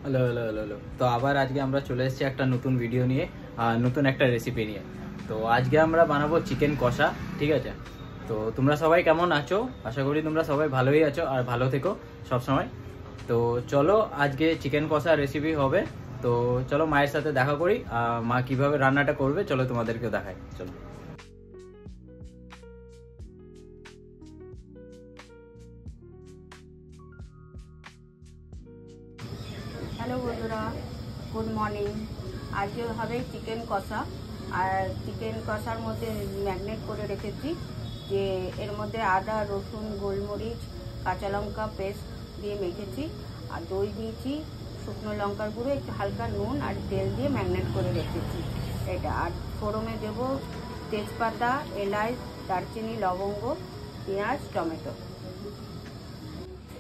Hello hello hello hello. তো আবার আজকে আমরা চলে এসেছি একটা নতুন ভিডিও নিয়ে, নতুন একটা রেসিপি নিয়ে। তো আজকে আমরা বানাবো চিকেন কষা, ঠিক আছে? তো তোমরা সবাই কেমন আছো? আশা করি তোমরা সবাই ভালোই আছো আর ভালো থেকো সব সময়। তো চলো আজকে চিকেন কষা রেসিপি হবে। তো চলো মায়ের সাথে দেখা করি, মা কিভাবে রান্নাটা করবে চলো তোমাদেরকেও দেখাই, চলো। হ্যালো বন্ধুরা, গুড মর্নিং। আজকে হবে চিকেন কষা। আর চিকেন কষার মধ্যে ম্যাগনেট করে রেখেছি, যে এর মধ্যে আদা, রসুন, গোলমরিচ, কাঁচা লঙ্কা পেস্ট দিয়ে মেখেছি, আর দই দিয়েছি, শুকনো লঙ্কার গুঁড়ো, একটু হালকা নুন আর তেল দিয়ে ম্যাগনেট করে রেখেছি এটা। আর ফোড়নে দেব তেজপাতা, এলাচ, দারচিনি, লবঙ্গ, পেঁয়াজ, টমেটো।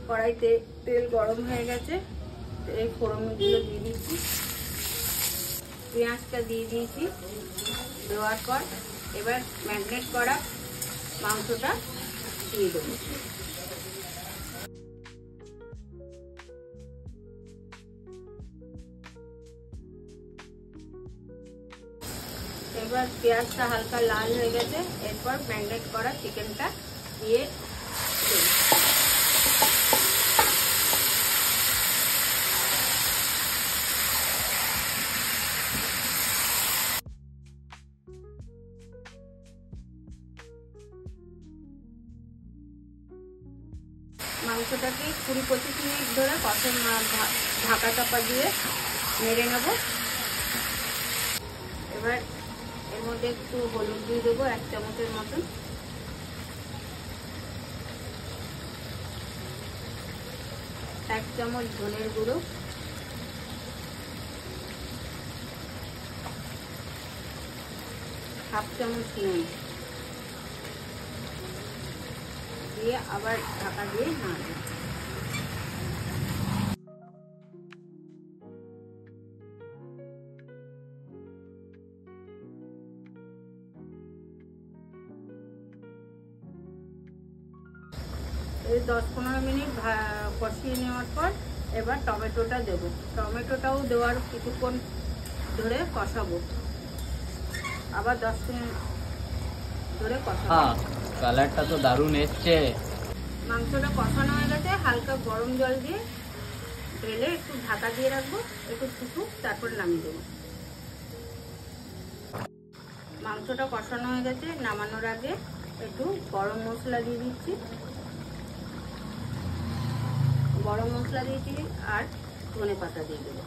কড়াইতে তেল গরম হয়ে গেছে, এই ফোড়নগুলো দিয়ে দিচ্ছি, পেঁয়াজটা দিয়ে দিয়েছি। দেওয়ার পর এবার ম্যাগনেট করা মাংসটা দিয়ে দেবো। এবার পেঁয়াজটা হালকা লাল হয়ে গেছে, এরপর ম্যাগনেট করা চিকেনটা দিয়ে দেবো। মাংসটাকে 20-25 মিনিট ধরে ঢাকা চাপা দিয়ে নেড়ে নেব। এবার এর মধ্যে একটু হলুদ দিয়ে দেবো, 1 চামচের মতন। এক চামচ ধনের গুঁড়ো, হাফ চামচ নুন দিয়ে আবার ঢাকা দিয়ে নাড়ব। এই 10-15 মিনিট কষিয়ে নেওয়ার পর এবার টমেটোটা দেবো। টমেটোটাও দেওয়ার কিছুক্ষণ ধরে কষাবো, আবার 10 মিনিট ধরে কষাবো। কালারটা তো দারুণ এসছে। মাংসটা কষানো হয়ে গেছে, হালকা গরম জল দিয়ে ঢেলে একটু ঢাকা দিয়ে রাখবো, একটু ফুটুক, তারপর নামিয়ে দেবো। মাংসটা কষানো হয়ে গেছে, নামানোর আগে একটু গরম মশলা দিয়ে দিচ্ছি, গরম মশলা দিয়েছি, আর ধনে পাতা দিয়ে দেবো।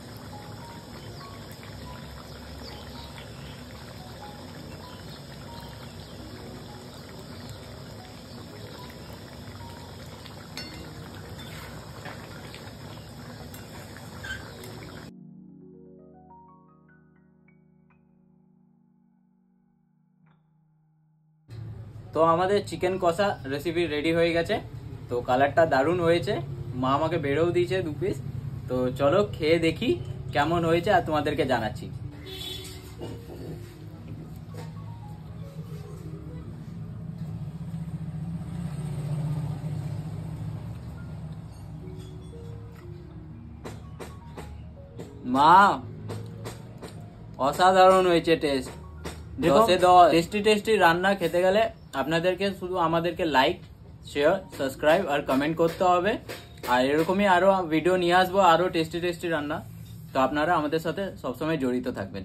তো আমাদের চিকেন কষা রেসিপি রেডি হয়ে গেছে। তো কালারটা দারুণ হয়েছে, মা আমাকে বেড়েও দিয়েছে 2 পিস। তো চলো খেয়ে দেখি কেমন হয়েছে আর তোমাদেরকে জানাচ্ছি। মা, অসাধারণ হয়েছে টেস্ট, 10-এ 10। টেস্টি টেস্টি রান্না খেতে গেলে আপনাদেরকে শুধু আমাদেরকে লাইক, শেয়ার, সাবস্ক্রাইব আর কমেন্ট করতে হবে। আর এরকমই আরো ভিডিও নিয়ে আসবো, আরো টেস্টি টেস্টি রান্না। তো আপনারা আমাদের সাথে সবসময় জড়িত থাকবেন।